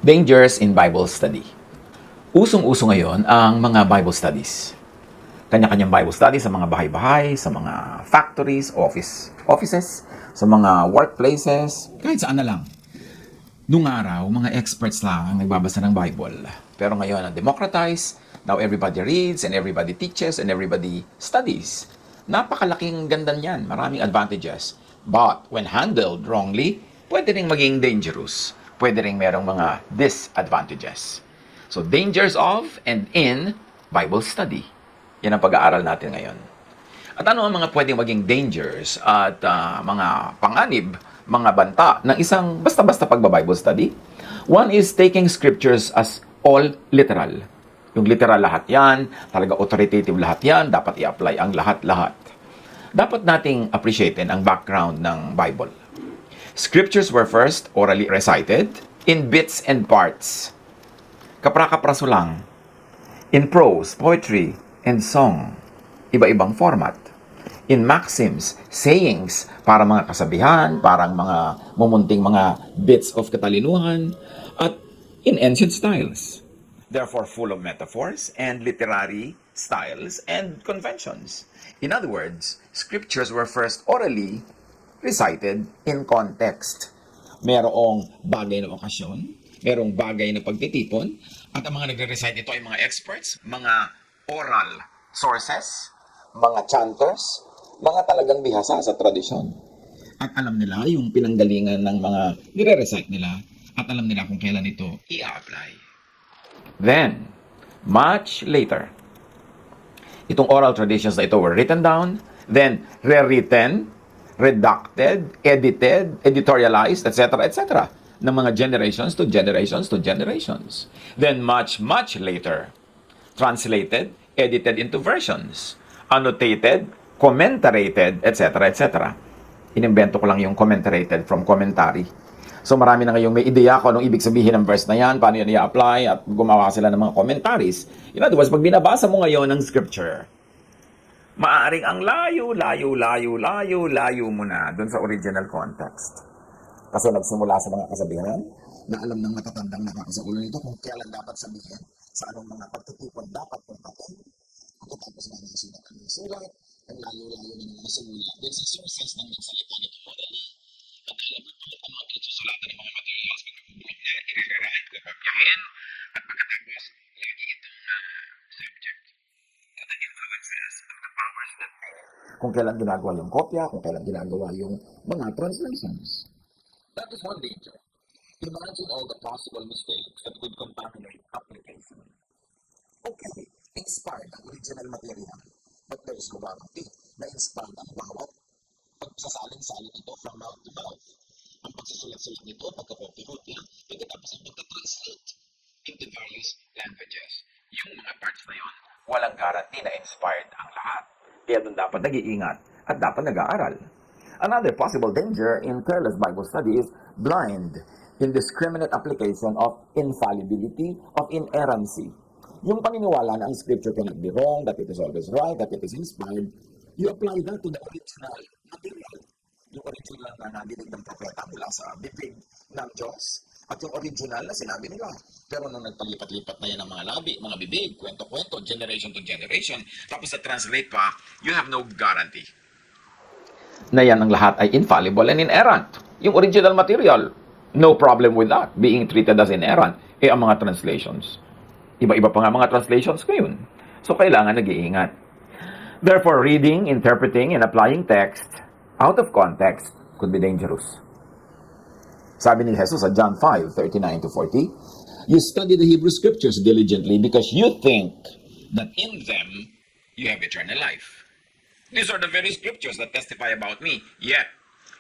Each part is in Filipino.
Dangers in Bible Study. Usong-uso ngayon ang mga Bible studies. Kanya-kanyang Bible studies sa mga bahay-bahay, sa mga factories, offices, sa mga workplaces, kahit saan na lang. Nung araw, mga experts lang ang nagbabasa ng Bible. Pero ngayon, democratized, now everybody reads and everybody teaches and everybody studies. Napakalaking ganda niyan, maraming advantages. But when handled wrongly, pwede ring maging dangerous. Pwede ring merong mga disadvantages. So, dangers of and in Bible study. Yan ang pag-aaral natin ngayon. At ano ang mga pwedeng maging dangers at mga panganib, mga banta ng isang basta-basta pagba-Bible study? One is taking scriptures as all literal. Yung literal lahat yan, talaga authoritative lahat yan, dapat i-apply ang lahat-lahat. Dapat nating appreciatein ang background ng Bible. Scriptures were first orally recited in bits and parts. Kapra-kapraso lang. In prose, poetry, and song. Iba-ibang format. In maxims, sayings, para mga kasabihan, parang mga mumunting mga bits of katalinuhan, at in ancient styles. Therefore, full of metaphors and literary styles and conventions. In other words, scriptures were first orally recited in context. Merong bagay na okasyon, merong bagay na pagtitipon, at ang mga nagre-recite ito ay mga experts, mga oral sources, mga chanters, mga talagang bihasa sa tradisyon. At alam nila yung pinanggalingan ng mga nire-recite nila at alam nila kung kailan ito i-apply. Then, much later, itong oral traditions na ito were written down, then rewritten, redacted, edited, editorialized, etc., etc., ng mga generations to generations to generations. Then much, much later, translated, edited into versions, annotated, commentarated, etc., etc. Inimbento ko lang yung commentarated from commentary. So marami na ngayong may ideya kung anong ibig sabihin ng verse na yan, paano yan i-apply, at gumawa sila ng mga commentaries. In other words, pag binabasa mo ngayon ng scripture, maaaring ang layo mo na dun sa original context. Kasi nagsimula sa mga kasabihan na alam ng matatandang nakakasaulo nito kung kailan dapat sabihin, sa anong mga pagtutupon dapat pagpapin. Pagkatapos na nasulat ang sulat, ang layo-layo ng mga sumula. Dun sa sources ng nagsalita nito orally, at alam mo kung ano ang pinagsusulatan ng mga materials, pagkakabulok niya, i-rewrite, kopyahin, at pagkatapos, lagi itong subject to the influences of the powers that be. Kung kailan ginagawa yung kopya, kung kailan ginagawa yung mga translations. That is one danger. Imagine all the possible mistakes that could contaminate application. Okay, inspired ang original material, but there is no guarantee na inspired ang bawat pagsasalin-salin ito from mouth to mouth. Ang pagsusulat-sulat nito, pagkakopya-kopya, pagkatapos ang pagka-translate into various languages. Yung mga parts na yon, walang guarantee na inspired ang lahat. Kaya doon dapat nag-iingat at dapat nag-aaral. Another possible danger in careless Bible study is blind, indiscriminate application of infallibility, of inerrancy. Yung paniniwala na ang scripture cannot be wrong, that it is always right, that it is inspired, you apply that to the original material. Yung original na nadinig ng propeta mula sa bibig ng Diyos, at yung original na sinabi nila. Pero nung nagpalipat-lipat na yan ng mga labi, mga bibig, kwento-kwento, generation to generation, tapos sa translate pa, you have no guarantee na yan ang lahat ay infallible and inerrant. Yung original material, no problem with that, being treated as inerrant. Ang mga translations, iba-iba pa nga mga translations ngayon. So, kailangan nag-iingat. Therefore, reading, interpreting, and applying text out of context could be dangerous. Sabi ni Jesus sa John 5:39-40, you study the Hebrew Scriptures diligently because you think that in them you have eternal life. These are the very scriptures that testify about me, yet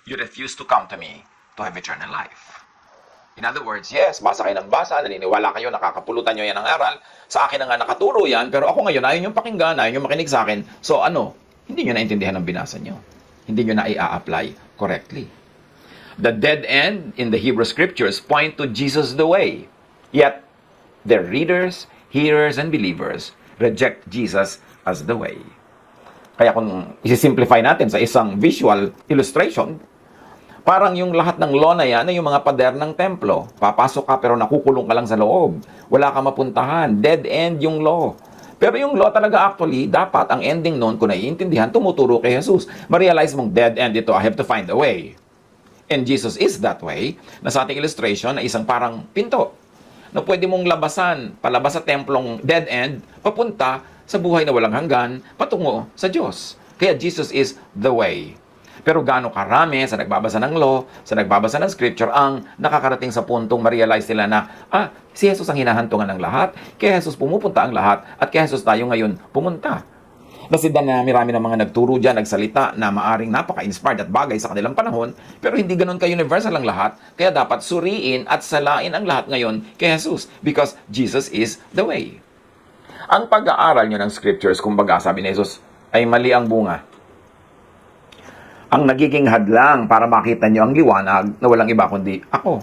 you refuse to come to me to have eternal life. In other words, yes, basa kayo ng basa, naniniwala kayo, nakakapulutan nyo yan ng aral, sa akin na nga nakaturo yan, pero ako ngayon, ayaw nyo pakinggan, ayaw nyo makinig sa akin, so hindi nyo naintindihan ang binasa nyo. Hindi nyo na i-apply correctly. The dead end in the Hebrew Scriptures point to Jesus the way, yet their readers, hearers, and believers reject Jesus as the way. Kaya kung isi-simplify natin sa isang visual illustration, Parang yung lahat ng law na yan ay yung mga pader ng templo. Papasok ka pero nakukulong ka lang sa loob. Wala ka mapuntahan. Dead end yung law. Pero yung law talaga actually, dapat ang ending noon, kung naiintindihan, tumuturo kay Jesus. Ma-realize mong dead end ito, I have to find a way. And Jesus is that way, na sa ating illustration na isang parang pinto na pwede mong labasan, palabas sa templong dead end, papunta sa buhay na walang hanggan, patungo sa Diyos. Kaya Jesus is the way. Pero gaano karami sa nagbabasa ng law, sa nagbabasa ng scripture, ang nakakarating sa puntong ma-realize nila na, si Jesus ang hinahantungan ng lahat, kay Jesus pumupunta ang lahat, at kay Jesus tayo ngayon pumunta. Nasidan na marami ng mga nagturo dyan, nagsalita na maaring napaka-inspired at bagay sa kanilang panahon, pero hindi ganun ka-universal ang lahat, kaya dapat suriin at salain ang lahat ngayon kay Jesus, because Jesus is the way. Ang pag-aaral nyo ng scriptures, kumbaga sabi ni Jesus, ay mali ang bunga. Ang nagiging hadlang para makita nyo ang liwanag na walang iba kundi ako.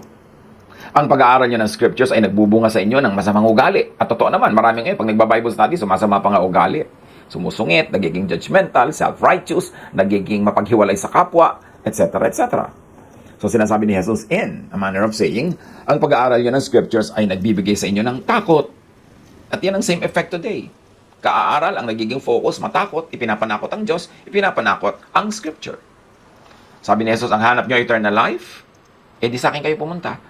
Ang pag-aaral nyo ng scriptures ay nagbubunga sa inyo ng masamang ugali. At totoo naman, marami ngayon, pag nagba-Bible study, sumasama pa nga ugali. Sumusungit, nagiging judgmental, self-righteous, nagiging mapaghiwalay sa kapwa, etc., etc. So sinasabi ni Jesus in a manner of saying, ang pag-aaral nyo ng scriptures ay nagbibigay sa inyo ng takot. At yan ang same effect today. Kaaaral ang nagiging focus, matakot, ipinapanakot ang Diyos, ipinapanakot ang scripture. Sabi ni Jesus, ang hanap nyo eternal life, di sa akin kayo pumunta.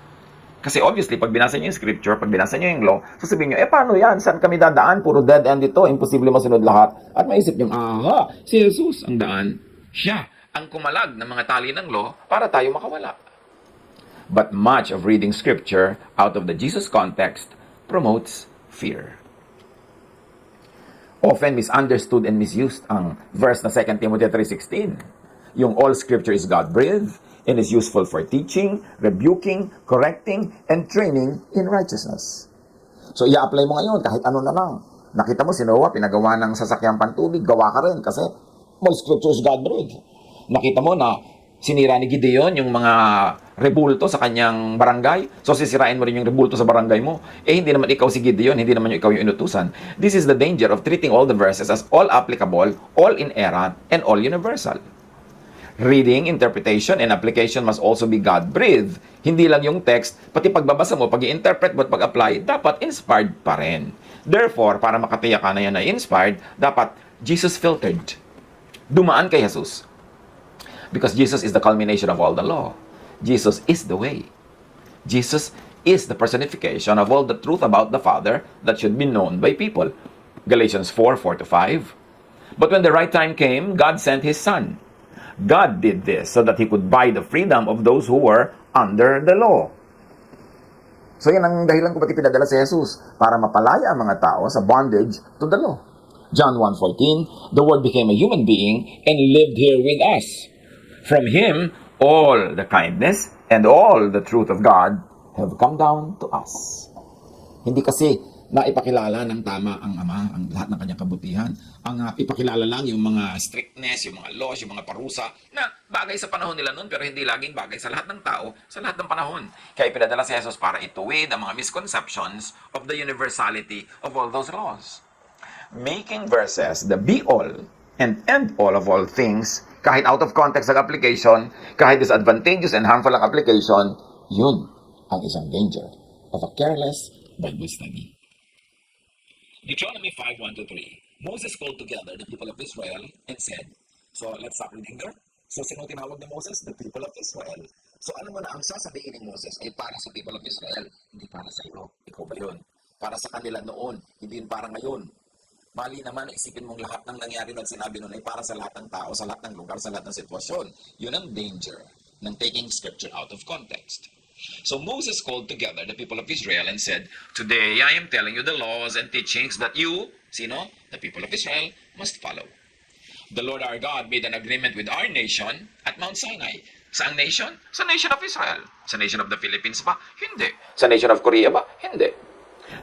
Kasi obviously, pag binasa nyo yung scripture, pag binasa nyo yung law, sasabihin nyo, paano yan? Saan kami dadaan? Puro dead end ito. Imposible masunod lahat. At maisip nyo, si Jesus ang daan. Siya ang kumalag ng mga tali ng law para tayo makawala. But much of reading scripture out of the Jesus context promotes fear. Often misunderstood and misused ang verse na 2 Timothy 3:16. Yung all scripture is God-breathed and is useful for teaching, rebuking, correcting, and training in righteousness. So, i-apply mo ngayon kahit ano na lang. Nakita mo si Noah, pinagawa ng sasakyang pantubig, gawa ka rin kasi all scripture is God-breathed. Nakita mo na sinira ni Gideon yung mga rebulto sa kanyang barangay. So, sisirain mo rin yung rebulto sa barangay mo. Hindi naman ikaw si Gideon, hindi naman ikaw yung inutusan. This is the danger of treating all the verses as all applicable, all inerrant, and all universal. Reading, interpretation, and application must also be God-breathed. Hindi lang yung text, pati pagbabasa mo, pag-i-interpret mo at pag-apply, dapat inspired pa rin. Therefore, para makatiyak ka na yan na inspired, dapat Jesus filtered. Dumaan kay Jesus. Because Jesus is the culmination of all the law. Jesus is the way. Jesus is the personification of all the truth about the Father that should be known by people. Galatians 4:4-5. But when the right time came, God sent His Son. God did this so that He could buy the freedom of those who were under the law. So yan ang dahilan kung ba't ipinadala si Jesus, para mapalaya ang mga tao sa bondage to the law. John 1:14, the Word became a human being and lived here with us. From Him, all the kindness and all the truth of God have come down to us. Hindi kasi naipakilala ng tama ang Ama, ang lahat ng kanyang kabutihan. Ang ipakilala lang yung mga strictness, yung mga laws, yung mga parusa na bagay sa panahon nila noon pero hindi laging bagay sa lahat ng tao, sa lahat ng panahon. Kaya ipinadala si Jesus para ituwid ang mga misconceptions of the universality of all those laws. Making verses the be-all and end-all of all things, kahit out of context ang application, kahit disadvantageous and harmful ang application, yun ang isang danger of a careless Bible study. Deuteronomy 5:1-3. Moses called together the people of Israel and said, so let's stop reading there. So sino tinawag ni Moses? The people of Israel. So alam mo na ang sasabihin ni Moses ay para sa people of Israel, hindi para sa iyo. Ikaw ba yun? Para sa kanila noon, hindi yun para ngayon. Mali naman, isipin mong lahat ng nangyari at sinabi noon ay para sa lahat ng tao, sa lahat ng lugar, sa lahat ng sitwasyon. Yun ang danger ng taking scripture out of context. So Moses called together the people of Israel and said, today I am telling you the laws and teachings that you, sino? The people of Israel, must follow. The Lord our God made an agreement with our nation at Mount Sinai. Saang nation? Sa nation of Israel. Sa nation of the Philippines ba? Hindi. Sa nation of Korea ba? Hindi.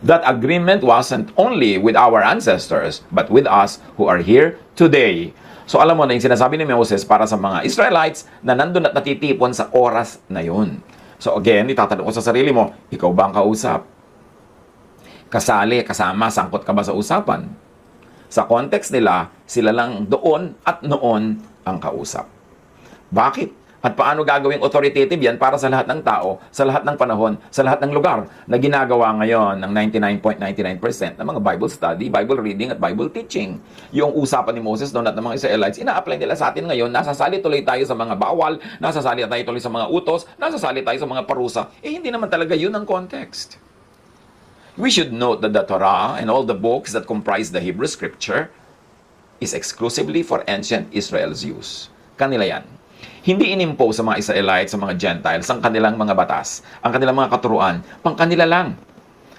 That agreement wasn't only with our ancestors, but with us who are here today. So alam mo na yung sinasabi ni Moses para sa mga Israelites na nandun at natitipon sa oras na yun. So again, itatanong ko sa sarili mo, ikaw ba ang kausap? Kasali, kasama, sangkot ka ba sa usapan? Sa context nila, sila lang doon at noon ang kausap. Bakit? At paano gagawing authoritative yan para sa lahat ng tao, sa lahat ng panahon, sa lahat ng lugar na ginagawa ngayon ng 99.99% ng mga Bible study, Bible reading at Bible teaching. Yung usapan ni Moses noon at ng mga Israelites, ina-apply nila sa atin ngayon, nasasali tuloy tayo sa mga bawal, nasasali tayo tuloy sa mga utos, nasasali tayo sa mga parusa. Hindi naman talaga yun ang context. We should note that the Torah and all the books that comprise the Hebrew Scripture is exclusively for ancient Israel's use. Kanila yan. Hindi inimpose sa mga Israelites, sa mga Gentiles, ang kanilang mga batas, ang kanilang mga katuruan, pang kanila lang.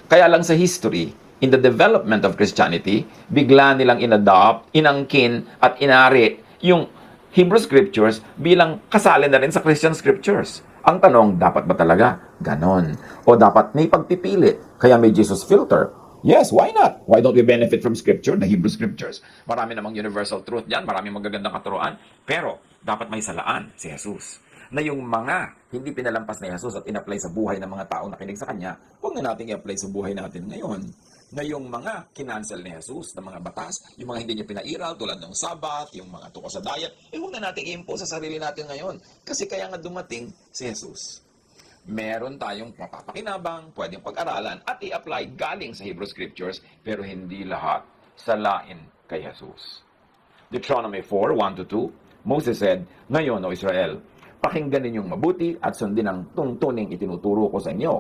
Kaya lang sa history, in the development of Christianity, bigla nilang inadopt, inangkin, at inari yung Hebrew Scriptures bilang kasali na rin sa Christian Scriptures. Ang tanong, dapat ba talaga? Ganon. O dapat may pagpipili? Kaya may Jesus filter. Yes, why not? Why don't we benefit from Scripture, the Hebrew Scriptures? Marami namang universal truth dyan, marami magagandang katuruan, pero dapat may salaan si Jesus. Na yung mga hindi pinalampas ni Jesus at in-apply sa buhay ng mga taong nakinig sa Kanya, huwag na natin i-apply sa buhay natin ngayon. Na yung mga kinancel ni Jesus na mga batas, yung mga hindi niya pinairal tulad ng Sabbath, yung mga tukos sa diet, huwag na natin i-impose sa sarili natin ngayon. Kasi kaya nga dumating si Jesus. Meron tayong mapapakinabang, pwedeng pag-aralan at i-apply galing sa Hebrew Scriptures, pero hindi lahat salain kay Jesus. Deuteronomy 4:1-2, Moses said, "Ngayon, O Israel, pakinggan ninyong mabuti at sundin ang tuntuning itinuturo ko sa inyo.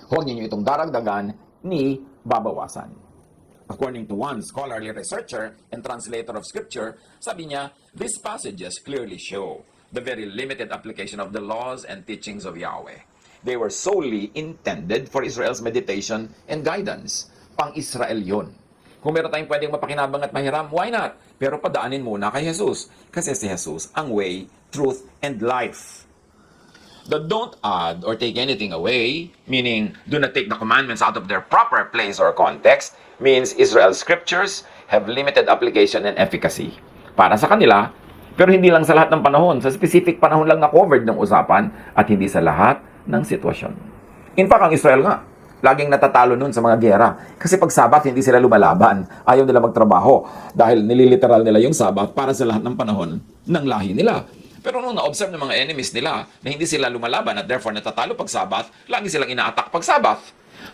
Huwag ninyo itong daragdagan ni babawasan." According to one scholarly researcher and translator of Scripture, sabi niya, these passages clearly show the very limited application of the laws and teachings of Yahweh. They were solely intended for Israel's meditation and guidance. Pang-Israel yun. Kung meron tayong pwedeng mapakinabang at mahiram, why not? Pero padaanin muna kay Jesus. Kasi si Jesus ang way, truth, and life. The don't add or take anything away, meaning do not take the commandments out of their proper place or context, means Israel's scriptures have limited application and efficacy. Para sa kanila, pero hindi lang sa lahat ng panahon. Sa specific panahon lang na covered ng usapan at hindi sa lahat ng sitwasyon. In fact, ang Israel nga, laging natatalo nun sa mga gera. Kasi pag Sabat, hindi sila lumalaban. Ayaw nila magtrabaho dahil nililiteral nila yung Sabat para sa lahat ng panahon ng lahi nila. Pero nung na-observe ng mga enemies nila na hindi sila lumalaban at therefore natatalo pag Sabat, lagi silang ina-attack pag Sabat.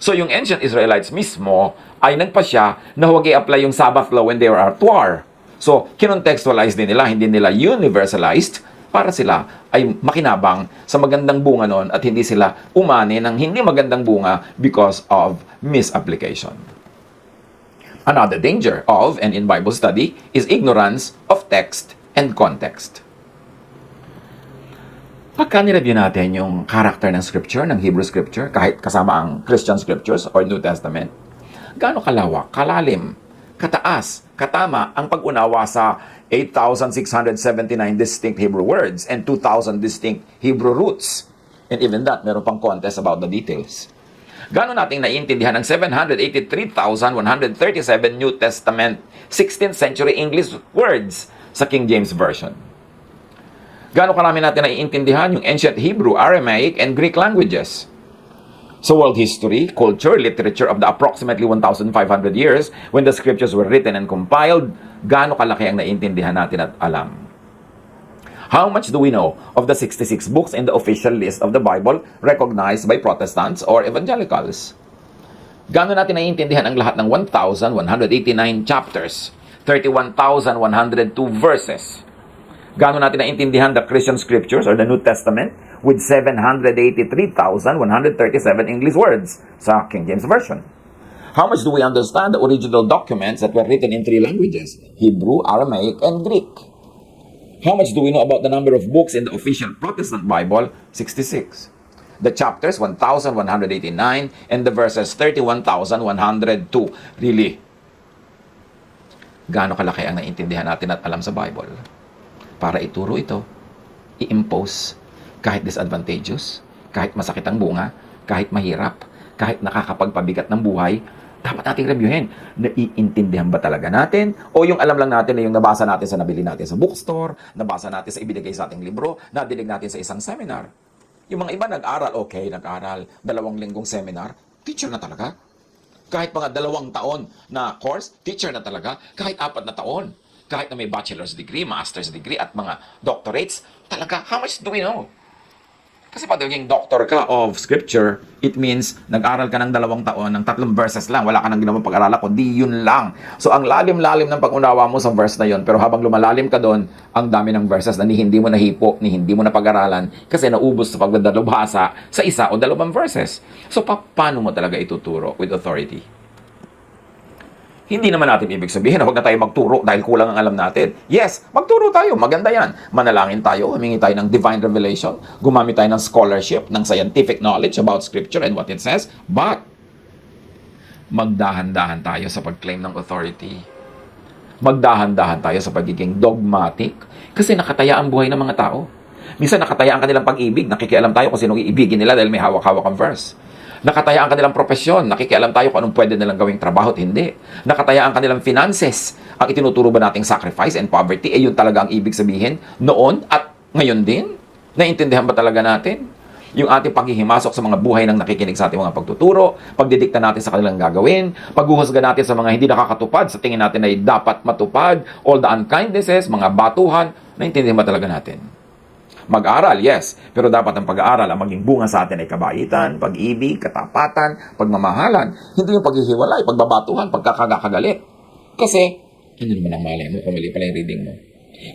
So yung ancient Israelites mismo ay nagpasya na huwag i-apply yung Sabbath law when they were at war. So, kinontextualize din nila, hindi nila universalized para sila ay makinabang sa magandang bunga noon at hindi sila umani ng hindi magandang bunga because of misapplication. Another danger of and in Bible study is ignorance of text and context. Pagka nireview natin yung character ng scripture, ng Hebrew scripture, kahit kasama ang Christian scriptures or New Testament, gaano kalawak, kalalim, kataas, katama ang pag-unawa sa 8,679 distinct Hebrew words and 2,000 distinct Hebrew roots. And even that, meron pang contest about the details. Gaano nating naiintindihan ang 783,137 New Testament 16th century English words sa King James Version? Gaano karami natin naiintindihan yung ancient Hebrew, Aramaic, and Greek languages? So world history, culture, literature of the approximately 1,500 years when the scriptures were written and compiled, gaano kalaki ang naiintindihan natin at alam? How much do we know of the 66 books in the official list of the Bible recognized by Protestants or evangelicals? Gaano natin naiintindihan ang lahat ng 1,189 chapters, 31,102 verses? Gaano natin naiintindihan the Christian scriptures or the New Testament with 783,137 English words sa King James Version? How much do we understand the original documents that were written in 3 languages, Hebrew, Aramaic, and Greek? How much do we know about the number of books in the official Protestant Bible? 66. The chapters, 1,189, and the verses, 31,102. Really? Gaano kalaki ang naiintindihan natin at alam sa Bible? Para ituro ito, i-impose, kahit disadvantageous, kahit masakit ang bunga, kahit mahirap, kahit nakakapagpabigat ng buhay, dapat nating reviewin. Naiintindihan ba talaga natin? O yung alam lang natin na yung nabasa natin sa nabili natin sa bookstore, nabasa natin sa ibinigay sa ating libro, nadinig natin sa isang seminar. Yung mga iba nag-aral, okay, nag-aral, 2 linggong seminar, teacher na talaga. Kahit mga 2 taon na course, teacher na talaga. Kahit 4 na taon. Kahit na may bachelor's degree, master's degree, at mga doctorates, talaga, how much do we know? Kasi pag naging doctor ka of scripture, it means nag-aral ka ng 2 taon, ng 3 verses lang, wala ka nang ginawang pag-aralan, kundi yun lang. So ang lalim-lalim ng pag-unawa mo sa verse na yun, pero habang lumalalim ka doon, ang dami ng verses na hindi mo nahipo, ni hindi mo na pag-aralan, kasi naubos sa pagdadalubhasa sa 1 o 2 verses. So paano mo talaga ituturo with authority? Hindi naman natin ibig sabihin na huwag na tayo magturo dahil kulang ang alam natin. Yes, magturo tayo. Maganda yan. Manalangin tayo. Humingi tayo ng divine revelation. Gumamit tayo ng scholarship, ng scientific knowledge about Scripture and what it says. But, magdahan-dahan tayo sa pag-claim ng authority. Magdahan-dahan tayo sa pagiging dogmatic. Kasi nakataya ang buhay ng mga tao. Minsan nakataya ang kanilang pag-ibig. Nakikialam tayo kung sinong iibigin nila dahil may hawak-hawak ang verse. Nakataya ang kanilang profesyon. Nakikialam tayo kung anong pwede nilang gawing trabaho at hindi. Nakataya ang kanilang finances. Ang itinuturo ba nating sacrifice and poverty, yun talaga ang ibig sabihin noon at ngayon din? Naintindihan ba talaga natin? Yung ating paghihimasok sa mga buhay ng nakikinig sa ating mga pagtuturo, pagdidikta natin sa kanilang gagawin, paghuhusga natin sa mga hindi nakakatupad, sa tingin natin ay dapat matupad, all the unkindnesses, mga batuhan, naintindihan ba talaga natin? Mag-aral, yes. Pero dapat ang pag-aaral, ang maging bunga sa atin ay kabaitan, pag-ibig, katapatan, pagmamahalan. Hindi yung paghihiwalay, pagbabatuhan, pagkakagalit. Kasi, ano naman ang mali mo kung mali pala yung reading mo?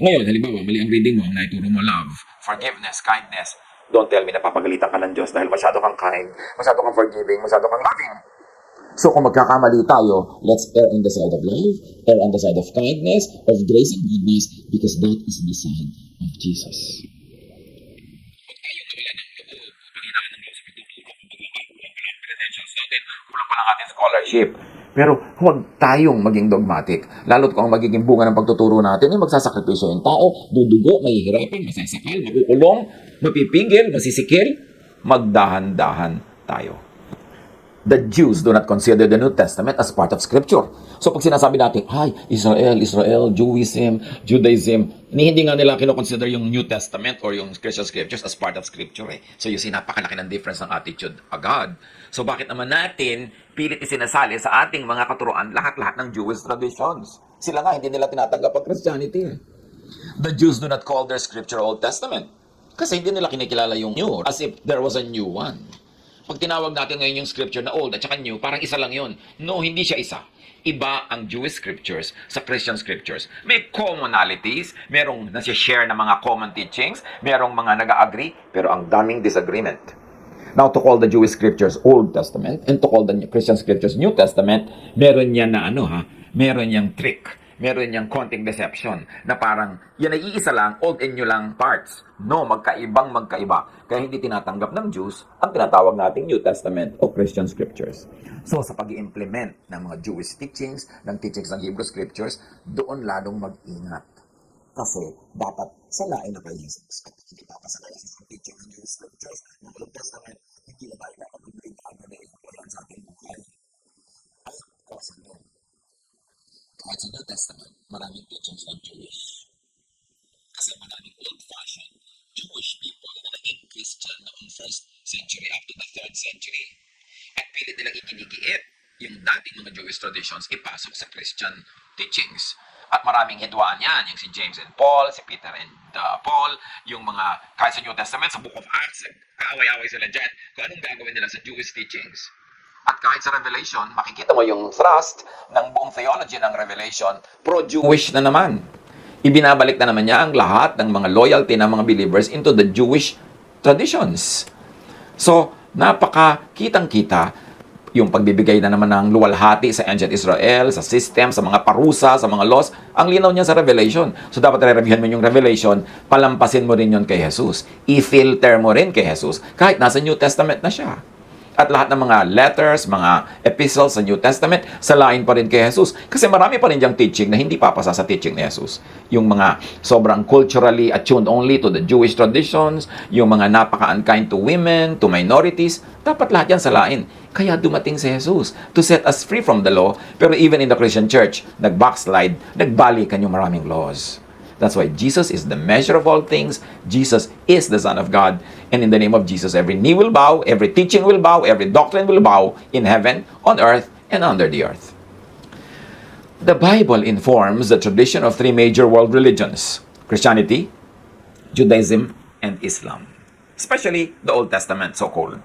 Ngayon, halimbawa, mali ang reading mo, ang naituro mo love, forgiveness, kindness. Don't tell me na papagalitan ka ng Diyos dahil masyado kang kind, masyado kang forgiving, masyado kang loving. So kung magkakamali tayo, let's err on the side of love, err on the side of kindness, of grace and goodness, because that is the sign of Jesus. Kulang pa lang ating scholarship. Pero huwag tayong maging dogmatic. Lalo't kung ang magiging bunga ng pagtuturo natin ay magsasakripisyo yung tao, dudugo, mahihirapan, masasakal, makukulong, mapipigil, masisikil. Magdahan-dahan tayo. The Jews do not consider the New Testament as part of Scripture. So pag sinasabi natin, ay, Israel, Jewism, Judaism, hindi nga nila kinoconsider yung New Testament or yung Christian Scriptures as part of Scripture. So you see, napakalaki ng difference ng attitude agad. So bakit naman natin pilit isinasali sa ating mga katuruan lahat-lahat ng Jewish traditions? Sila nga, hindi nila tinatanggap ang Christianity. The Jews do not call their Scripture Old Testament kasi hindi nila kinikilala yung New as if there was a new one. Pag tinawag natin ngayon yung scripture na old at saka new, parang isa lang yun. No, hindi siya isa. Iba ang Jewish scriptures sa Christian scriptures. May commonalities, merong nasi-share na mga common teachings, merong mga nag-agree, pero ang daming disagreement. Now, to call the Jewish scriptures Old Testament and to call the Christian scriptures New Testament, meron yan na meron yang trick. Meron niyang konting deception na parang yan ay iisa lang, old and new lang parts. No, magkaiba. Kaya hindi tinatanggap ng Jews ang tinatawag nating New Testament o Christian Scriptures. So sa pag-i-implement ng mga Jewish teachings, ng teachings ng Hebrew Scriptures, doon lalong mag-ingat. Kasi dapat salain na kayo sa hindi papasalain sa teaching ng Jewish Scriptures. Ng Old Testament, hindi na tayo dapat mag-bigyan na ilan sa ating buhay. Ay, kasi doon. Kahit sa New Testament, maraming teachings ng Jewish. Kasi maraming old-fashioned Jewish people na naging Christian noong 1st century up to the 3rd century. At pilit nilang ikinigiit yung dating mga Jewish traditions ipasok sa Christian teachings. At maraming hidwaan yan, yung si James and Paul, si Peter and Paul, yung mga, kahit sa New Testament, sa Book of Acts, kaaway-away sila dyan, kung anong gagawin nila sa Jewish teachings. At kahit sa Revelation, makikita mo yung thrust ng buong theology ng Revelation, pro-Jewish na naman. Ibinabalik na naman niya ang lahat ng mga loyalty ng mga believers into the Jewish traditions. So, kitang-kita yung pagbibigay na naman ng luwalhati sa ancient Israel, sa system, sa mga parusa, sa mga laws, ang linaw niya sa Revelation. So, dapat re-reviewhan mo yung Revelation, palampasin mo rin yun kay Jesus. I-filter mo rin kay Jesus, kahit nasa New Testament na siya. At lahat ng mga letters, mga epistles sa New Testament, salain pa rin kay Jesus. Kasi marami pa rin diyang teaching na hindi papasa sa teaching ni Jesus. Yung mga sobrang culturally attuned only to the Jewish traditions, yung mga napaka-unkind to women, to minorities, dapat lahat yan salain. Kaya dumating si Jesus to set us free from the law. Pero even in the Christian church, nag-backslide, nagbalikan yung maraming laws. That's why Jesus is the measure of all things. Jesus is the Son of God. And in the name of Jesus, every knee will bow, every teaching will bow, every doctrine will bow in heaven, on earth, and under the earth. The Bible informs the tradition of three major world religions: Christianity, Judaism, and Islam. Especially the Old Testament, so-called.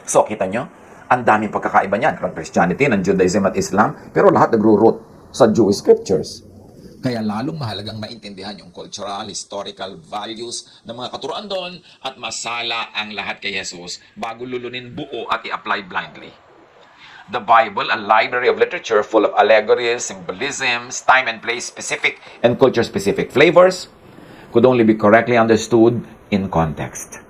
So, kita nyo, ang daming pagkakaiba niyan ng Christianity, ng Judaism at Islam, pero lahat nagro-root sa Jewish scriptures. Kaya lalong mahalagang maintindihan yung cultural, historical values ng mga katuruan doon at masala ang lahat kay Jesus bago lulunin buo at i-apply blindly. The Bible, a library of literature full of allegories, symbolisms, time and place specific and culture specific flavors, could only be correctly understood in context.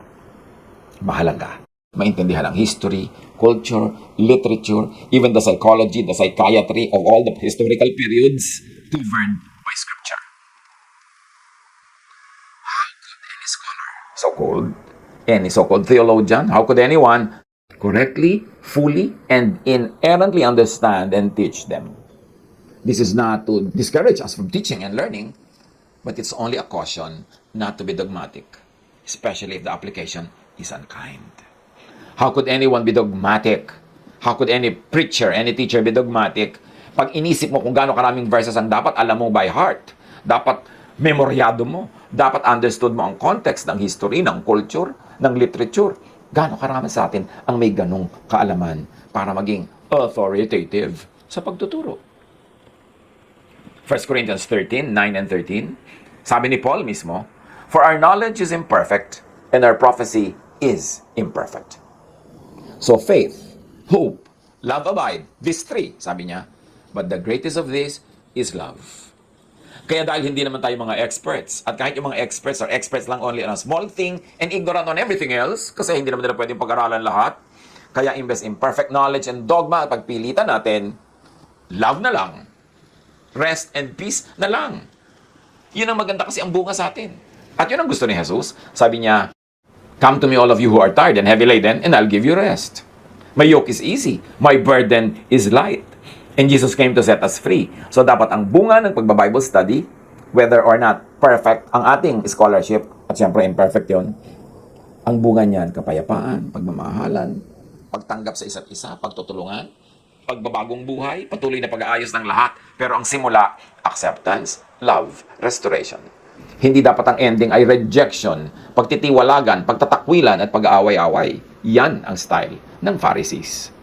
Mahalaga maintindihan ang history, culture, literature, even the psychology, the psychiatry of all the historical periods governed by Scripture. How could any scholar, any so-called theologian, how could anyone correctly, fully, and inerrantly understand and teach them? This is not to discourage us from teaching and learning, but it's only a caution not to be dogmatic, especially if the application is unkind. How could anyone be dogmatic? How could any preacher, any teacher be dogmatic? Pag inisip mo kung gaano karaming verses ang dapat alam mo by heart, dapat memoryado mo, dapat understood mo ang context ng history, ng culture, ng literature, gaano karami sa atin ang may ganong kaalaman para maging authoritative sa pagtuturo. 1 Corinthians 13, 9 and 13, sabi ni Paul mismo, "For our knowledge is imperfect, and our prophecy is imperfect." So faith, hope, love abide, these three, sabi niya. But the greatest of this is love. Kaya dahil hindi naman tayo mga experts, at kahit yung mga experts are experts lang only on a small thing and ignorant on everything else, kasi hindi naman nila pwedeng pag-aralan lahat, kaya imbes in perfect knowledge and dogma at pagpilitan natin, love na lang. Rest and peace na lang. Yun ang maganda kasi ang bunga sa atin. At yun ang gusto ni Jesus. Sabi niya, "Come to me all of you who are tired and heavy laden, and I'll give you rest. My yoke is easy, my burden is light." And Jesus came to set us free. So dapat ang bunga ng pagbabible study, whether or not perfect ang ating scholarship, at siyempre imperfect yun, ang bunga niyan, kapayapaan, pagmamahalan, pagtanggap sa isa't isa, pagtutulungan, pagbabagong buhay, patuloy na pag-aayos ng lahat. Pero ang simula, acceptance, love, restoration. Hindi dapat ang ending ay rejection, pagtitiwalagan, pagtatakwilan at pag-aaway-away. Yan ang style ng Pharisees.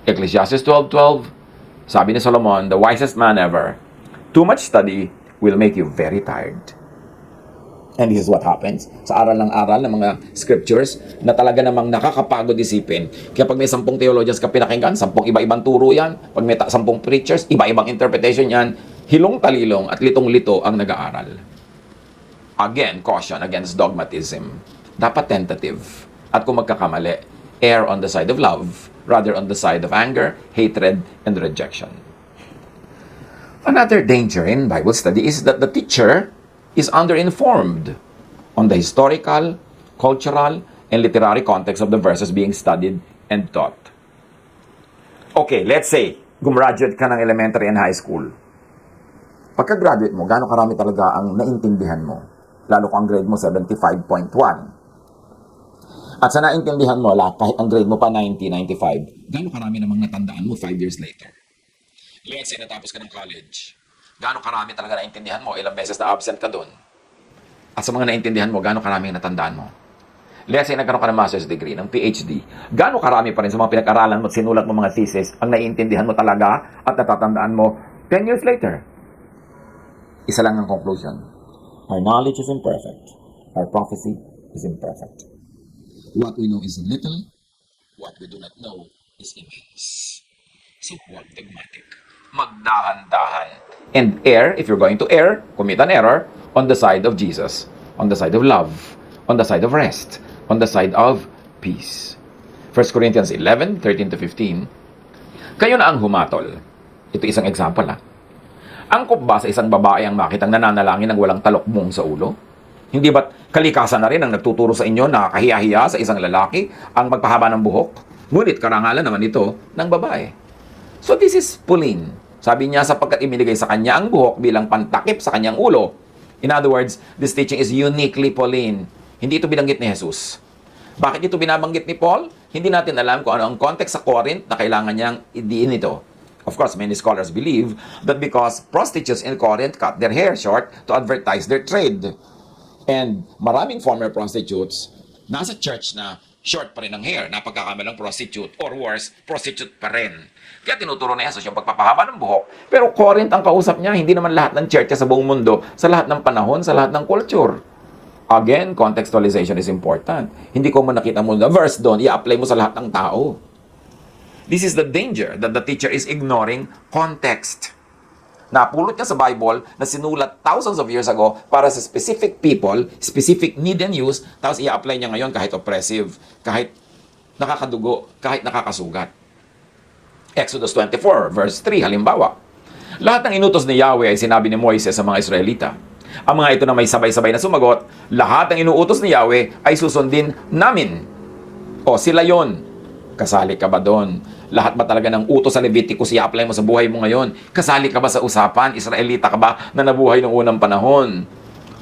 Ecclesiastes 12:12, sabi ni Solomon, "The wisest man ever, too much study will make you very tired." And this is what happens sa aral ng mga scriptures na talaga namang nakakapagod isipin. Kaya pag may 10 theologians ka pinakinggan, 10 iba-ibang turo yan. Pag may 10 preachers, iba-ibang interpretation yan. Hilong-talilong at litong-lito ang nag-aaral. Again, caution against dogmatism. Dapat tentative. At kung magkakamali, err on the side of love rather on the side of anger, hatred, and rejection. Another danger in Bible study is that the teacher is underinformed on the historical, cultural, and literary context of the verses being studied and taught. Okay, let's say, gumraduate ka ng elementary and high school. Pagka-graduate mo, gaano karami talaga ang naintindihan mo? Lalo kung ang grade mo 75.1. At sa naintindihan mo, kahit ang grade mo pa 90, 95, gaano karami namang natandaan mo 5 years later? Let's say, natapos ka ng college. Gaano karami talaga naintindihan mo? Ilang beses na absent ka doon? At sa mga naintindihan mo, gaano karami ang natandaan mo? Let's say, nagkaroon ka ng master's degree, ng PhD. Gaano karami pa rin sa mga pinag-aralan mo at sinulat mo mga thesis ang naiintindihan mo talaga at natatandaan mo 10 years later? Isa lang ang conclusion. Our knowledge is imperfect. Our prophecy is imperfect. What we know is little. What we do not know is immense. So, huwag dogmatic. Magdahan-dahan. And err, if you're going to err, commit an error, on the side of Jesus, on the side of love, on the side of rest, on the side of peace. 1 Corinthians 11, 13-15, "Kayo na ang humatol." Ito isang example Angkop ba sa isang babae ang makitang nananalangin ng walang talokbong sa ulo? Hindi ba't kalikasan na rin ang nagtuturo sa inyo na kahiya-hiya sa isang lalaki ang magpahaba ng buhok? Ngunit karangalan naman ito ng babae. So this is Pauline. Sabi niya, sapagkat ibinigay sa kanya ang buhok bilang pantakip sa kanyang ulo. In other words, this teaching is uniquely Pauline. Hindi ito binanggit ni Jesus. Bakit ito binabanggit ni Paul? Hindi natin alam kung ano ang context sa Corinth na kailangan niyang idiin ito. Of course, many scholars believe that because prostitutes in Corinth cut their hair short to advertise their trade. And maraming former prostitutes nasa church na short pa rin ang hair, napagkakamalang prostitute, or worse, prostitute pa rin. Kaya tinuturo ni Jesus yung pagpapahaba ng buhok. Pero Corinth ang kausap niya, hindi naman lahat ng church sa buong mundo, sa lahat ng panahon, sa lahat ng culture. Again, contextualization is important. Hindi ko mo nakita mo na verse doon, i-apply mo sa lahat ng tao. This is the danger that the teacher is ignoring context. Napulot niya sa Bible na sinulat thousands of years ago para sa specific people, specific need and use, tapos i-apply niya ngayon kahit oppressive, kahit nakakadugo, kahit nakakasugat. Exodus 24, verse 3, halimbawa. Lahat ng inutos ni Yahweh ay sinabi ni Moises sa mga Israelita. Ang mga ito na may sabay-sabay na sumagot, lahat ng inuutos ni Yahweh ay susundin namin. O sila yon. Kasali ka ba doon? Lahat ba talaga ng utos sa Leviticus i-apply mo sa buhay mo ngayon? Kasali ka ba sa usapan? Israelita ka ba na nabuhay noong unang panahon?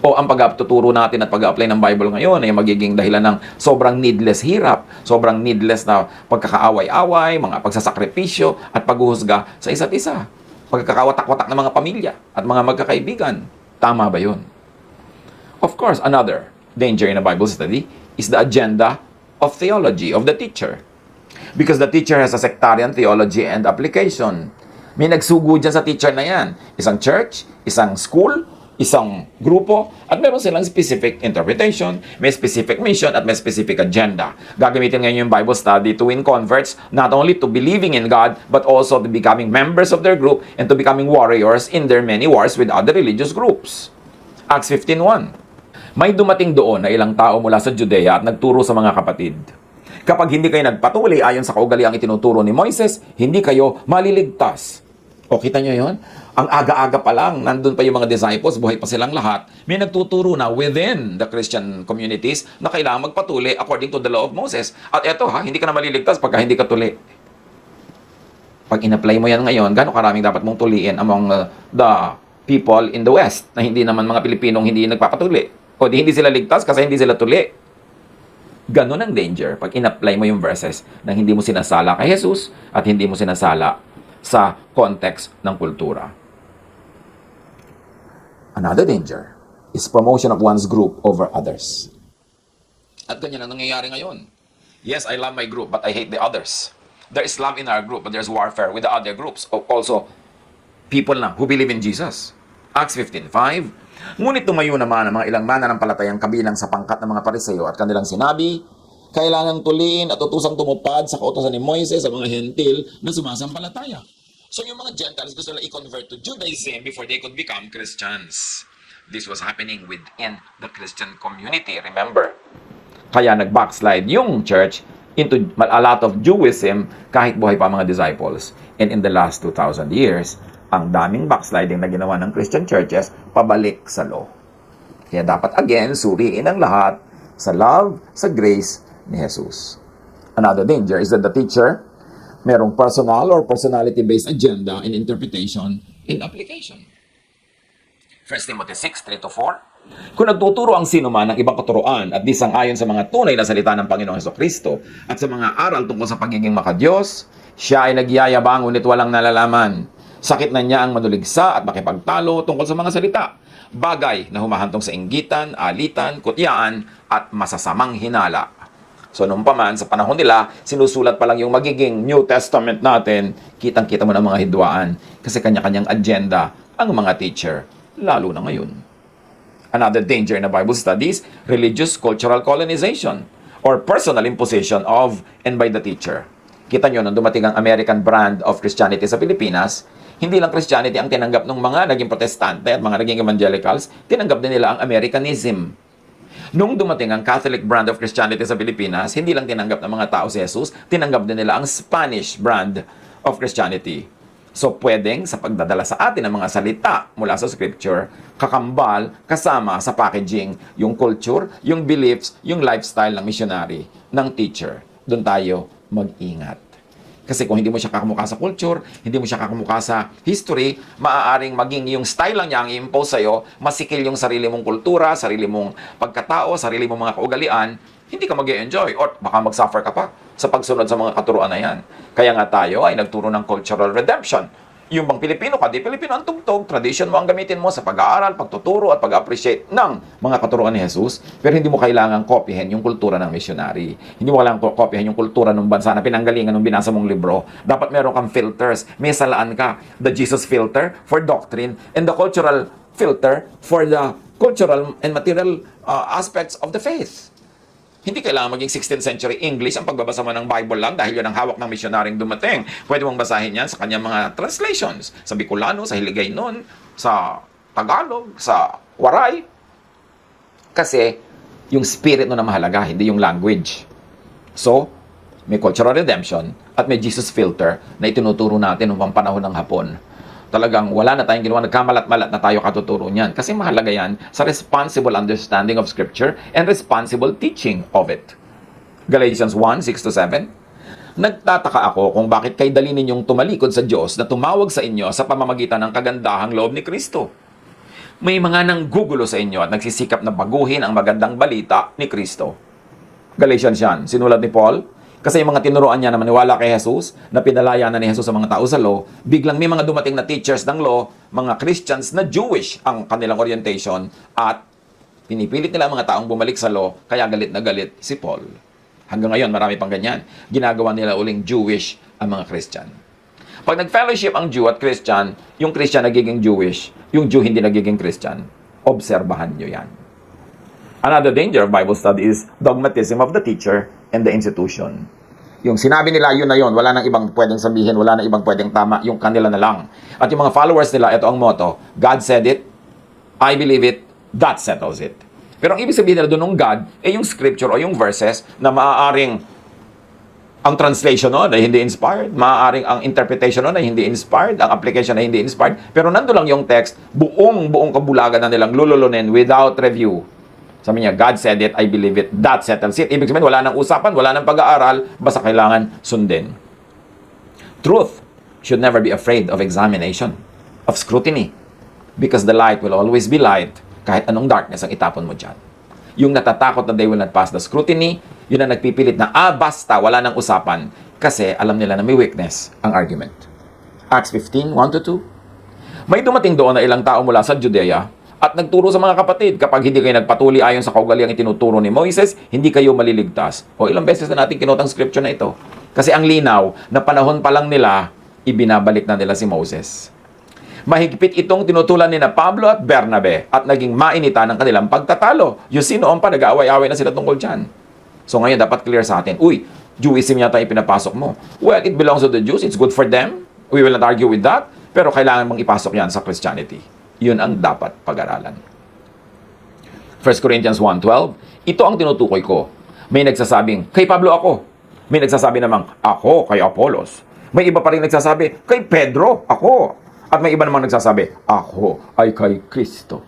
O ang pag-tuturo natin at pag-apply ng Bible ngayon ay magiging dahilan ng sobrang needless hirap, sobrang needless na pagkakaaway-away, mga pagsasakripisyo at paghuhusga sa isa't isa. Pagkakawatak-watak ng mga pamilya at mga magkakaibigan. Tama ba yun? Of course, another danger in a Bible study is the agenda of theology of the teacher. Because the teacher has a sectarian theology and application. May nagsugo dyan sa teacher na yan. Isang church, isang school, isang grupo, at meron silang specific interpretation, may specific mission, at may specific agenda. Gagamitin ngayon yung Bible study to win converts, not only to believing in God, but also to becoming members of their group and to becoming warriors in their many wars with other religious groups. Acts 15:1. May dumating doon na ilang tao mula sa Judea at nagturo sa mga kapatid. Kapag hindi kayo nagpatuloy ayon sa kaugaliang itinuturo ni Moises, hindi kayo maliligtas. O kita nyo yon? Ang aga-aga pa lang, nandun pa yung mga disciples, buhay pa silang lahat, may nagtuturo na within the Christian communities na kailangan magpatuloy according to the law of Moses. At eto hindi ka na maliligtas pagka hindi ka tuli. Pag in-apply mo yan ngayon, gano'ng karaming dapat mong tuliin among the people in the West na hindi naman mga Pilipinong hindi nagpapatuli. O di hindi sila ligtas kasi hindi sila tuli. Ganon ang danger pag in-apply mo yung verses na hindi mo sinasala kay Jesus at hindi mo sinasala sa context ng kultura. Another danger is promotion of one's group over others. At ganyan ang nangyayari ngayon. Yes, I love my group, but I hate the others. There is love in our group, but there's warfare with the other groups. Also, people na who believe in Jesus. Acts 15:5. Ngunit tumayo naman ang mga ilang mananampalatayang kabilang sa pangkat ng mga Pariseo at kanilang sinabi, kailangang tuliin at utusang tumupad sa kautosan ni Moises sa mga hentil na sumasampalataya. So yung mga Gentiles gusto nila i-convert to Judaism before they could become Christians. This was happening within the Christian community, remember? Kaya nag-backslide yung church into a lot of Jewism kahit buhay pa mga disciples. And in the last 2,000 years, ang daming backsliding na ginawa ng Christian churches pabalik sa law. Kaya dapat again, suriin ang lahat sa love, sa grace ni Jesus. Another danger is that the teacher merong personal or personality-based agenda in interpretation in application. 1 Timothy 6:3-4. Kung nagtuturo ang sino man ng ibang katuruan at di sang-ayon sa mga tunay na salita ng Panginoong Hesukristo at sa mga aral tungkol sa pagiging makadiyos, siya ay nagyayabang ngunit walang nalalaman. Sakit na niya ang manuligsa at makipagtalo tungkol sa mga salita. Bagay na humahantong sa inggitan, alitan, kutyaan, at masasamang hinala. So nung pa man, sa panahon nila, sinusulat pa lang yung magiging New Testament natin, kitang-kita mo ng mga hidwaan. Kasi kanya-kanyang agenda ang mga teacher, lalo na ngayon. Another danger in the Bible studies, religious cultural colonization or personal imposition of and by the teacher. Kita nyo, nung dumating ang American brand of Christianity sa Pilipinas, hindi lang Christianity ang tinanggap ng mga naging protestante at mga naging evangelicals, tinanggap din nila ang Americanism. Nung dumating ang Catholic brand of Christianity sa Pilipinas, hindi lang tinanggap ng mga tao si Jesus, tinanggap din nila ang Spanish brand of Christianity. So pwedeng sa pagdadala sa atin ng mga salita mula sa Scripture, kakambal kasama sa packaging yung culture, yung beliefs, yung lifestyle ng missionary, ng teacher. Doon tayo mag-ingat. Kasi kung hindi mo siya kakamukha sa culture, hindi mo siya kakamukha sa history, maaaring maging yung style lang niya ang i-impose sa'yo, masikil yung sarili mong kultura, sarili mong pagkatao, sarili mong mga kaugalian, hindi ka mag-enjoy or baka mag-suffer ka pa sa pagsunod sa mga katuruan na yan. Kaya nga tayo ay nagturo ng cultural redemption. Yung bang Pilipino ka, di Pilipino ang tugtog, tradition mo ang gamitin mo sa pag-aaral, pagtuturo at pag-appreciate ng mga katuruan ni Jesus, pero hindi mo kailangang kopyahin yung kultura ng missionary. Hindi mo kailangang kopyahin yung kultura ng bansa na pinanggalingan ng binasa mong libro. Dapat meron kang filters. May salaan ka. The Jesus filter for doctrine and the cultural filter for the cultural and material aspects of the faith. Hindi kailangan maging 16th century English ang pagbabasa mo ng Bible lang dahil yun ang hawak ng misyonaring dumating. Pwede mong basahin yan sa kanyang mga translations. Sa Bicolano, sa Hiligaynon, sa Tagalog, sa Waray. Kasi yung spirit no na mahalaga, hindi yung language. So, may cultural redemption at may Jesus filter na itinuturo natin noong panahon ng Hapon. Talagang wala na tayong ginawa, nagkamalat-malat na tayo katuturo niyan. Kasi mahalaga yan sa responsible understanding of Scripture and responsible teaching of it. Galatians 1:6-7. Nagtataka ako kung bakit kay dali ninyong tumalikod sa Diyos na tumawag sa inyo sa pamamagitan ng kagandahang loob ni Kristo. May mga nanggugulo sa inyo at nagsisikap na baguhin ang magandang balita ni Kristo. Galatians yan, sinulat ni Paul. Kasi yung mga tinuruan niya na maniwala kay Jesus, na pinalaya na ni Jesus sa mga tao sa law, biglang may mga dumating na teachers ng law, mga Christians na Jewish ang kanilang orientation, at pinipilit nila ang mga taong bumalik sa law, kaya galit na galit si Paul. Hanggang ngayon, marami pang ganyan. Ginagawa nila uling Jewish ang mga Christian. Pag nag-fellowship ang Jew at Christian, yung Christian nagiging Jewish, yung Jew hindi nagiging Christian. Obserbahan nyo yan. Another danger of Bible study is dogmatism of the teacher and the institution. Yung sinabi nila, yun na yun. Wala nang ibang pwedeng sabihin, wala nang ibang pwedeng tama, yung kanila na lang. At yung mga followers nila, ito ang motto, God said it, I believe it, that settles it. Pero ang ibig sabihin nila doon ng God, yung scripture o yung verses na maaaring ang translation nun ay hindi inspired, maaaring ang interpretation nun ay hindi inspired, ang application ay hindi inspired, pero nando lang yung text, buong kabulagan na nilang lululunin without review. Sabi niya, God said it, I believe it, that settles it. Ibig sabihin, wala nang usapan, wala nang pag-aaral, basta kailangan sundin. Truth should never be afraid of examination, of scrutiny, because the light will always be light kahit anong darkness ang itapon mo dyan. Yung natatakot na they will not pass the scrutiny, yun ang nagpipilit na, basta, wala nang usapan, kasi alam nila na may weakness ang argument. Acts 15:1-2. May dumating doon na ilang tao mula sa Judea at nagturo sa mga kapatid, kapag hindi kayo nagpatuli ayon sa kaugaliang itinuturo ni Moises, hindi kayo maliligtas. O ilang beses na natin kinotang scripture na ito. Kasi ang linaw, na panahon pa lang nila, ibinabalik na nila si Moses. Mahigpit itong tinutulan ni na Pablo at Bernabe at naging mainita ng kanilang pagtatalo. Yung sinoon pa, nag-aaway-aaway na sila tungkol dyan. So ngayon, dapat clear sa atin, Jewism yata ipinapasok mo. Well, it belongs to the Jews. It's good for them. We will not argue with that. Pero kailangan mong ipasok yan sa Christianity. Yun ang dapat pag-aralan. 1 Corinthians 1:12, ito ang tinutukoy ko. May nagsasabing, kay Pablo ako. May nagsasabi namang, ako kay Apollos. May iba pa rin nagsasabi, kay Pedro, ako. At may iba namang nagsasabi, ako ay kay Kristo.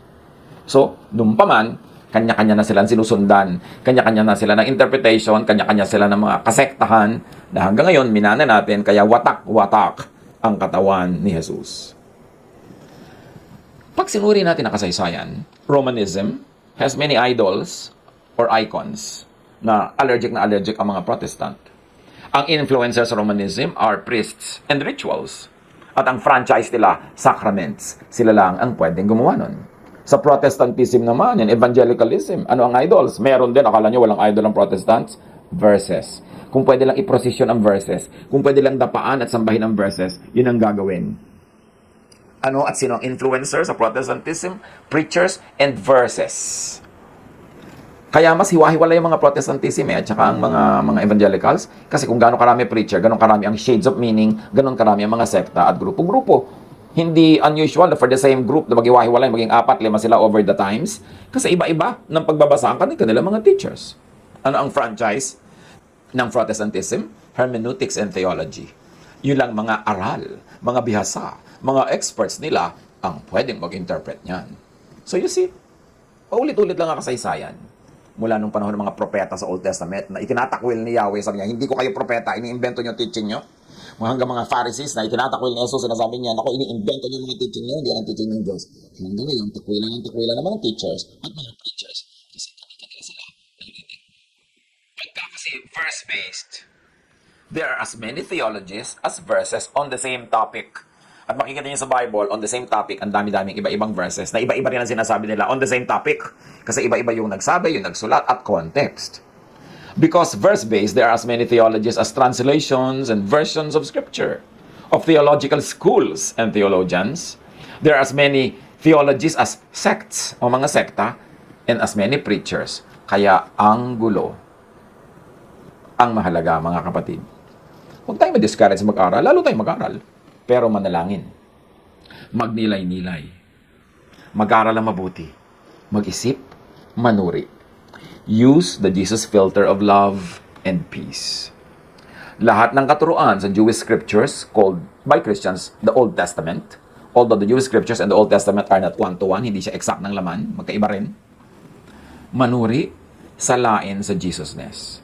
So, nung pa man, kanya-kanya na silang sinusundan. Kanya-kanya na sila ng interpretation, kanya-kanya sila ng mga kasektahan na hanggang ngayon, minana natin, kaya watak-watak ang katawan ni Jesus. Pag sinuri natin ang kasaysayan, Romanism has many idols or icons na allergic ang mga Protestant. Ang influencers sa Romanism are priests and rituals. At ang franchise nila, sacraments. Sila lang ang pwedeng gumawa nun. Sa Protestantism naman, yung evangelicalism, ano ang idols? Meron din, akala nyo walang idol ang Protestants? Verses. Kung pwede lang i-procession ang verses, kung pwede lang dapaan at sambahin ang verses, yun ang gagawin. Ano at sino ang influencer sa Protestantism? Preachers and verses. Kaya mas hiwa-hiwala yung mga Protestantism at saka ang mga evangelicals. Kasi kung gaano karami preacher, gaano karami ang shades of meaning, gaano karami ang mga sekta at grupo-grupo. Hindi unusual na for the same group na maghiwa-hiwalay, maging 4-5 sila over the times. Kasi iba-iba ng pagbabasa ang kanilang mga teachers. Ano ang franchise ng Protestantism? Hermeneutics and theology. Yun lang mga aral, mga bihasa, mga experts nila ang pwedeng mag-interpret niyan. So you see, paulit-ulit lang ang kasaysayan. Mula nung panahon ng mga propeta sa Old Testament na itinatakwil ni Yahweh, sabi niya, hindi ko kayo propeta, iniimbento niyo teaching niyo. Hanggang mga Pharisees na itinatakwil ni Jesus, sinasabi niya, ako, iniimbento niyo mga teaching niyo, hindi ang teaching ng Diyos. Hanggang ngayon, takwilan ng mga teachers at mga preachers. Kasi kanila sila. verse-based. There are as many theologies as verses on the same topic. At makikita niyo sa Bible, on the same topic, ang dami-daming iba-ibang verses na iba-iba rin ang sinasabi nila on the same topic. Kasi iba-iba yung nagsabi, yung nagsulat, at context. Because verse-based, there are as many theologies as translations and versions of Scripture. Of theological schools and theologians, there are as many theologies as sects o mga sekta, and as many preachers. Kaya ang gulo. Ang mahalaga, mga kapatid. Huwag tayong ma-discourage mag-aral, lalo tayong mag-aral. Pero manalangin. Magnilay-nilay. Mag-aral ang mabuti. Mag-isip, manuri. Use the Jesus filter of love and peace. Lahat ng katuruan sa Jewish scriptures called by Christians the Old Testament, although the Jewish scriptures and the Old Testament are not one-to-one, hindi siya exact ng laman, magkaiba rin. Manuri, salain sa Jesusness.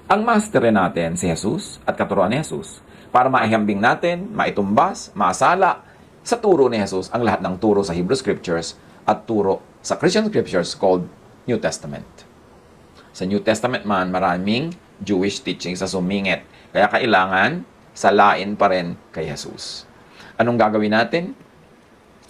Ang master natin si Jesus at katuruan ni Jesus para maihambing natin, maitumbas, maasala sa turo ni Jesus ang lahat ng turo sa Hebrew Scriptures at turo sa Christian Scriptures called New Testament. Sa New Testament man, maraming Jewish teachings sa sumingit. Kaya kailangan salain pa rin kay Jesus. Anong gagawin natin?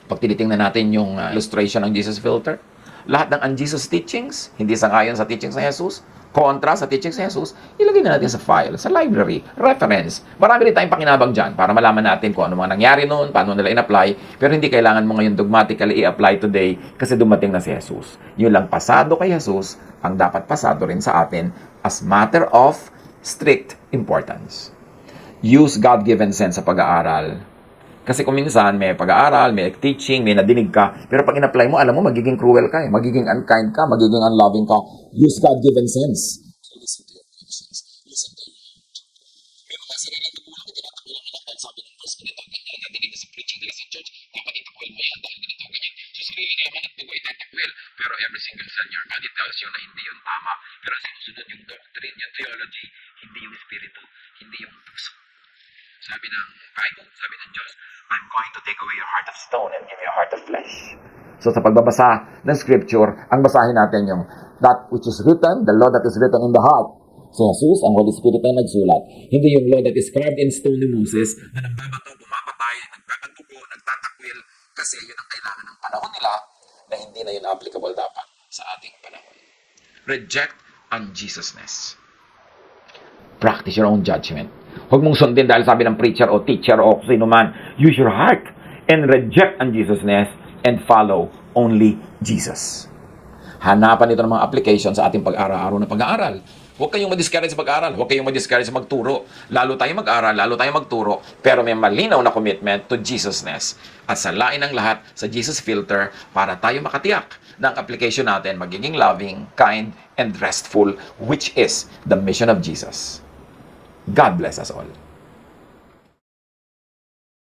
Pag tinitingnan natin yung illustration ng Jesus filter, lahat ng un-Jesus teachings, hindi sangayon sa teachings ni Jesus, kontra sa teachings ni Jesus, ilagay na natin sa file, sa library, reference. Marami rin tayong pakinabang dyan para malaman natin kung ano mga nangyari noon, paano nila in-apply, pero hindi kailangan mo ngayon dogmatically i-apply today kasi dumating na si Jesus. Yun lang pasado kay Jesus, ang dapat pasado rin sa atin as matter of strict importance. Use God-given sense sa pag-aaral. Kasi kung minsan may pag-aaral, may teaching, may nadinig ka, pero pag in-apply mo, alam mo, magiging cruel ka, magiging unkind ka, magiging unloving ka. Use God-given sense. Listen to your conscience. Listen to your heart. May mga sarili ng tubulang na tinatakulang anak dahil sabi ng Diyos, ganito, ganito, nadinig na sa preaching nila sa church, dapat itakwil mo yan dahil ganito, ganyan. So sarili naman at dugo itatakwil. Pero every single son, your body tells you na hindi yun tama. Pero sinusunod yung doctrine, yung theology, hindi yung spirito, hindi yung puso. Sabi ng Bible, sabi ng Diyos, I'm going to take away your heart of stone and give you a heart of flesh. So sa pagbabasa ng scripture, ang basahin natin yung that which is written, the law that is written in the heart. So Jesus, ang Holy Spirit na nagsulat. Hindi yung law that is carved in stone ni Moses na nagbabato, bumapatay, nagbabato, nagtatakwil kasi yun ang kailangan ng panahon nila na hindi na yun applicable dapat sa ating panahon. Reject un-Jesusness. Practice your own judgment. Huwag mong sundin dahil sabi ng preacher o teacher o sino man. Use your heart and reject un-Jesusness and follow only Jesus. Hanapan ito ng mga application sa ating pag-araw-araw na pag-aaral. Huwag kayong ma-discourage sa pag-aaral. Huwag kayong ma-discourage sa magturo. Lalo tayong mag-aaral, lalo tayong magturo. Pero may malinaw na commitment to Jesusness. At salain ang lahat sa Jesus filter para tayo makatiyak na ang application natin magiging loving, kind, and restful, which is the mission of Jesus. God bless us all.